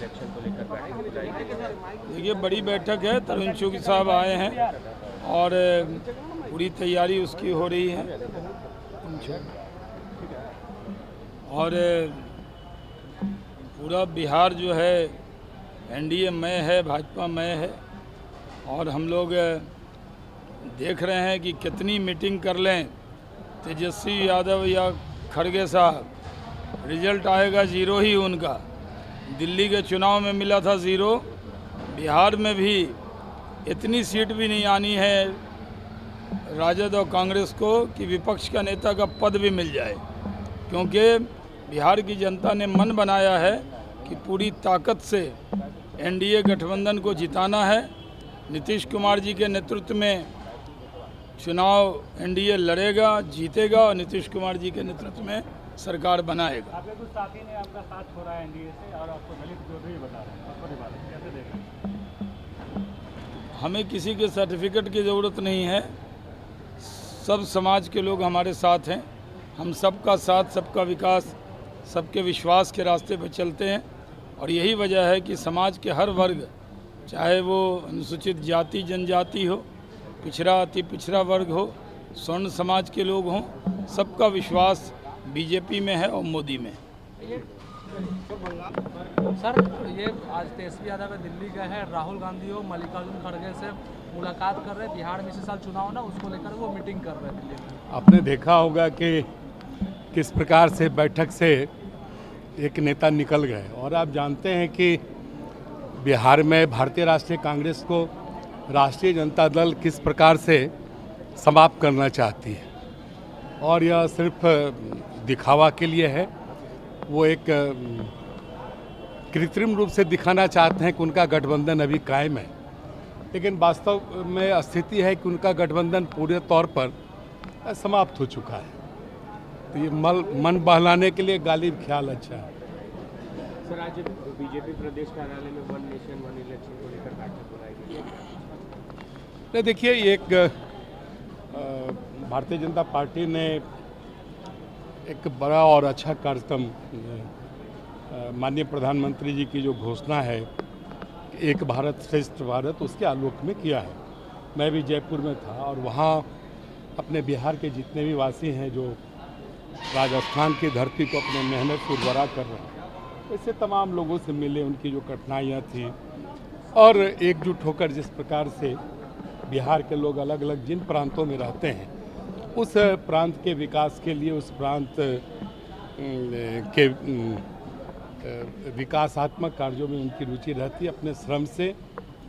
Election को लेकर बैठक बुलाई। देखिए बड़ी बैठक है, तरुण चुग साहब आए हैं और पूरी तैयारी उसकी हो रही है और पूरा बिहार जो है एनडीए में है, भाजपा में है और हम लोग देख रहे हैं कि कितनी मीटिंग कर लें तेजस्वी यादव या खड़गे साहब, रिजल्ट आएगा ज़ीरो ही उनका। दिल्ली के चुनाव में मिला था ज़ीरो, बिहार में भी इतनी सीट भी नहीं आनी है राजद और कांग्रेस को कि विपक्ष का नेता का पद भी मिल जाए, क्योंकि बिहार की जनता ने मन बनाया है कि पूरी ताकत से एनडीए गठबंधन को जिताना है। नीतीश कुमार जी के नेतृत्व में चुनाव एनडीए लड़ेगा, जीतेगा और नीतीश कुमार जी के नेतृत्व में सरकार बनाएगा। आपके कुछ साथी ने आपका साथ छोड़ा है एनडीए से और आपको दलित विरोधी बता रहे हैं, आपको बात कैसे देख रहे हैं? हमें किसी के सर्टिफिकेट की ज़रूरत नहीं है, सब समाज के लोग हमारे साथ हैं। हम सबका साथ, सबका विकास, सबके विश्वास के रास्ते पर चलते हैं और यही वजह है कि समाज के हर वर्ग, चाहे वो अनुसूचित जाति जनजाति हो, पिछड़ा अति पिछड़ा वर्ग हो, स्वर्ण समाज के लोग हों, सबका विश्वास बीजेपी में है और मोदी में। सर ये आज तेजस्वी यादव दिल्ली गए हैं, राहुल गांधी हो मल्लिकार्जुन खड़गे से मुलाकात कर रहे हैं, बिहार में इसी साल चुनाव ना उसको लेकर वो मीटिंग कर रहे हैं। आपने देखा होगा कि किस प्रकार से बैठक से एक नेता निकल गए और आप जानते हैं कि बिहार में भारतीय राष्ट्रीय कांग्रेस को राष्ट्रीय जनता दल किस प्रकार से समाप्त करना चाहती है और यह सिर्फ दिखावा के लिए है। वो एक कृत्रिम रूप से दिखाना चाहते हैं कि उनका गठबंधन अभी कायम है, लेकिन वास्तव में स्थिति है कि उनका गठबंधन पूरे तौर पर समाप्त हो चुका है। तो ये मन बहलाने के लिए गालिब ख्याल अच्छा है। सर आज बीजेपी प्रदेश कार्यालय में वन नेशन वन इलेक्शन को लेकर बैठक बुलाई गई है। नहीं देखिए, एक भारतीय जनता पार्टी ने एक बड़ा और अच्छा कार्यक्रम, माननीय प्रधानमंत्री जी की जो घोषणा है एक भारत श्रेष्ठ भारत, उसके आलोक में किया है। मैं भी जयपुर में था और वहाँ अपने बिहार के जितने भी वासी हैं जो राजस्थान की धरती को अपने मेहनत से उर्वरा कर रहे हैं, इससे तमाम लोगों से मिले, उनकी जो कठिनाइयाँ थी और एकजुट होकर जिस प्रकार से बिहार के लोग अलग अलग जिन प्रांतों में रहते हैं उस प्रांत के विकास के लिए, उस प्रांत के विकासात्मक कार्यों में उनकी रुचि रहती है, अपने श्रम से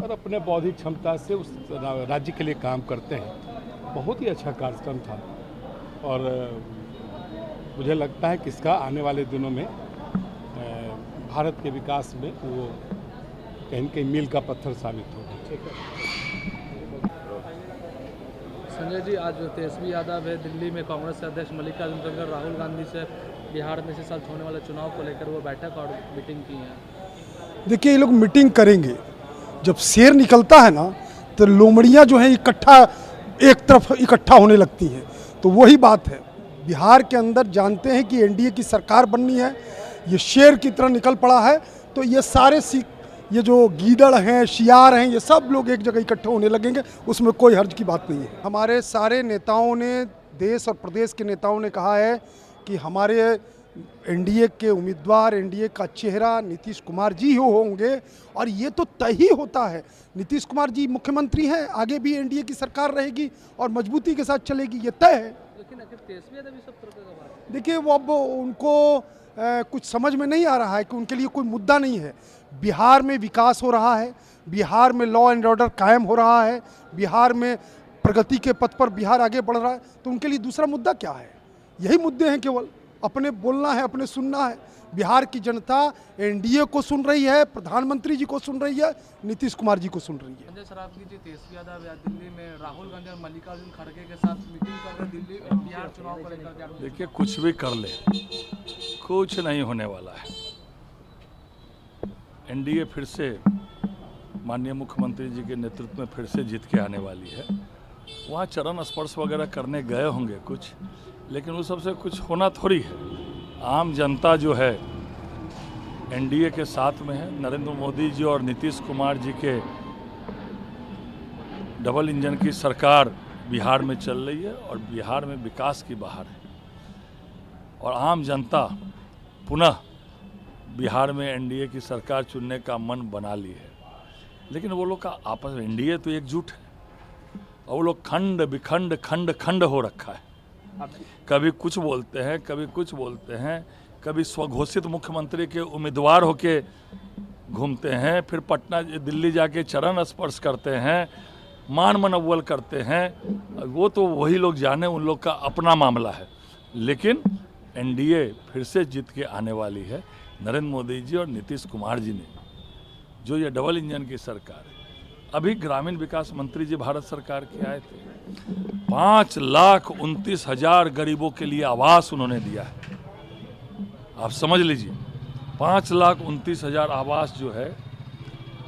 और अपने बौद्धिक क्षमता से उस राज्य के लिए काम करते हैं। बहुत ही अच्छा कार्यक्रम था और मुझे लगता है कि इसका आने वाले दिनों में भारत के विकास में वो कहीं न कहीं मील का पत्थर साबित होगा। संजय जी, आज तेजस्वी यादव है दिल्ली में, कांग्रेस के अध्यक्ष मल्लिकार्जुन खड़गे राहुल गांधी से बिहार में इसी साल होने वाले चुनाव को लेकर वो बैठक और मीटिंग की है। देखिए, ये लोग मीटिंग करेंगे, जब शेर निकलता है ना तो लोमड़ियाँ जो हैं इकट्ठा एक तरफ इकट्ठा होने लगती हैं। तो वही बात है, बिहार के अंदर जानते हैं कि एनडीए की सरकार बननी है, ये शेर की तरह निकल पड़ा है। तो ये सारे ये जो गीदड़ हैं, शियार हैं, ये सब लोग एक जगह इकट्ठे होने लगेंगे, उसमें कोई हर्ज की बात नहीं है। हमारे सारे नेताओं ने, देश और प्रदेश के नेताओं ने कहा है कि हमारे एनडीए के उम्मीदवार, एनडीए का चेहरा नीतीश कुमार जी ही होंगे और ये तो तय ही होता है। नीतीश कुमार जी मुख्यमंत्री हैं, आगे भी एनडीए की सरकार रहेगी और मजबूती के साथ चलेगी, ये तय है। लेकिन आखिर तेजस्वी यादव सब तरह का बात, देखिए, वो अब उनको कुछ समझ में नहीं आ रहा है कि उनके लिए कोई मुद्दा नहीं है। बिहार में विकास हो रहा है, बिहार में लॉ एंड ऑर्डर कायम हो रहा है, बिहार में प्रगति के पथ पर बिहार आगे बढ़ रहा है, तो उनके लिए दूसरा मुद्दा क्या है? यही मुद्दे हैं, केवल अपने बोलना है, अपने सुनना है। बिहार की जनता एनडीए को सुन रही है, प्रधानमंत्री जी को सुन रही है, नीतीश कुमार जी को सुन रही है। संजय सर, आप कीजिए, तेजस्वी यादव दिल्ली में राहुल गांधी और मल्लिकार्जुन खड़गे के साथ मीटिंग कर रहे दिल्ली बिहार चुनाव को लेकर। देखिए, कुछ भी कर ले, कुछ नहीं होने वाला है। एनडीए फिर से माननीय मुख्यमंत्री जी के नेतृत्व में फिर से जीत के आने वाली है। वहाँ चरण स्पर्श वगैरह करने गए होंगे कुछ, लेकिन उस सबसे कुछ होना थोड़ी है। आम जनता जो है एनडीए के साथ में है। नरेंद्र मोदी जी और नीतीश कुमार जी के डबल इंजन की सरकार बिहार में चल रही है और बिहार में विकास की बहार है और आम जनता पुनः बिहार में एनडीए की सरकार चुनने का मन बना ली है। लेकिन वो लोग का आपस में एनडीए तो एकजुट है और वो लोग खंड विखंड खंड खंड हो रखा है। कभी कुछ बोलते हैं, कभी कुछ बोलते हैं, कभी स्वघोषित मुख्यमंत्री के उम्मीदवार होके घूमते हैं, फिर पटना दिल्ली जाके चरण स्पर्श करते हैं, मान मनव्वल करते हैं। वो तो वही लोग जाने, उन लोग का अपना मामला है। लेकिन एनडीए फिर से जीत के आने वाली है। नरेंद्र मोदी जी और नीतीश कुमार जी ने जो ये डबल इंजन की सरकार है, अभी ग्रामीण विकास मंत्री जी भारत सरकार के आए थे, 5,29,000 गरीबों के लिए आवास उन्होंने दिया है। आप समझ लीजिए, 5,29,000 आवास जो है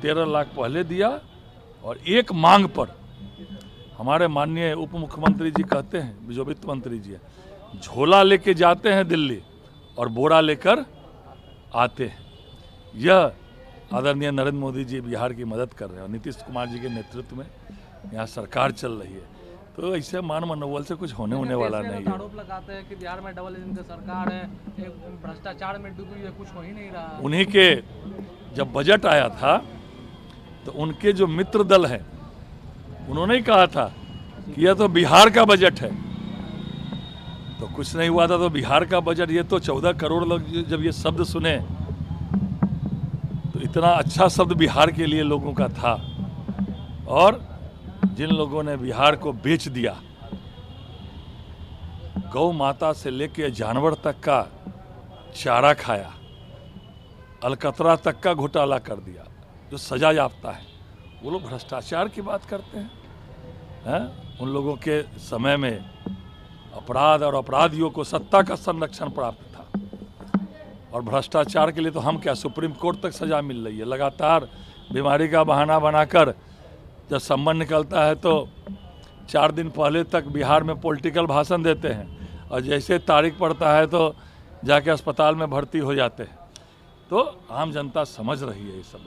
13 लाख पहले दिया और एक मांग पर हमारे माननीय उप मुख्यमंत्री जी कहते हैं, जो वित्त मंत्री जी है, झोला लेके जाते हैं दिल्ली और बोरा लेकर आते हैं। यह आदरणीय नरेंद्र मोदी जी बिहार की मदद कर रहे हैं और नीतीश कुमार जी के नेतृत्व में यहाँ सरकार चल रही है। तो ऐसे मान मनोबल से कुछ होने वाला नहीं है। आरोप लगाते हैं कि बिहार में डबल इंजन की सरकार है, एक भ्रष्टाचार में डूबी है, कुछ हो ही नहीं रहा। उन्हीं के जब बजट आया था तो उनके जो मित्र दल हैं उन्होंने ही कहा था कि यह तो बिहार का बजट है, तो कुछ नहीं हुआ था। तो बिहार का बजट, ये तो 14 करोड़ लोग जब ये शब्द सुने तो इतना अच्छा शब्द बिहार के लिए लोगों का था। और जिन लोगों ने बिहार को बेच दिया, गौ माता से लेकर जानवर तक का चारा खाया, अलकतरा तक का घोटाला कर दिया, जो सजा याफ्ता है, वो लोग भ्रष्टाचार की बात करते हैं। उन लोगों के समय में अपराध और अपराधियों को सत्ता का संरक्षण प्राप्त था और भ्रष्टाचार के लिए तो हम क्या, सुप्रीम कोर्ट तक सजा मिल रही है। लगातार बीमारी का बहाना बनाकर जब सम्मन निकलता है तो 4 दिन पहले तक बिहार में पॉलिटिकल भाषण देते हैं और जैसे तारीख पड़ता है तो जाके अस्पताल में भर्ती हो जाते हैं। तो आम जनता समझ रही है ये सब।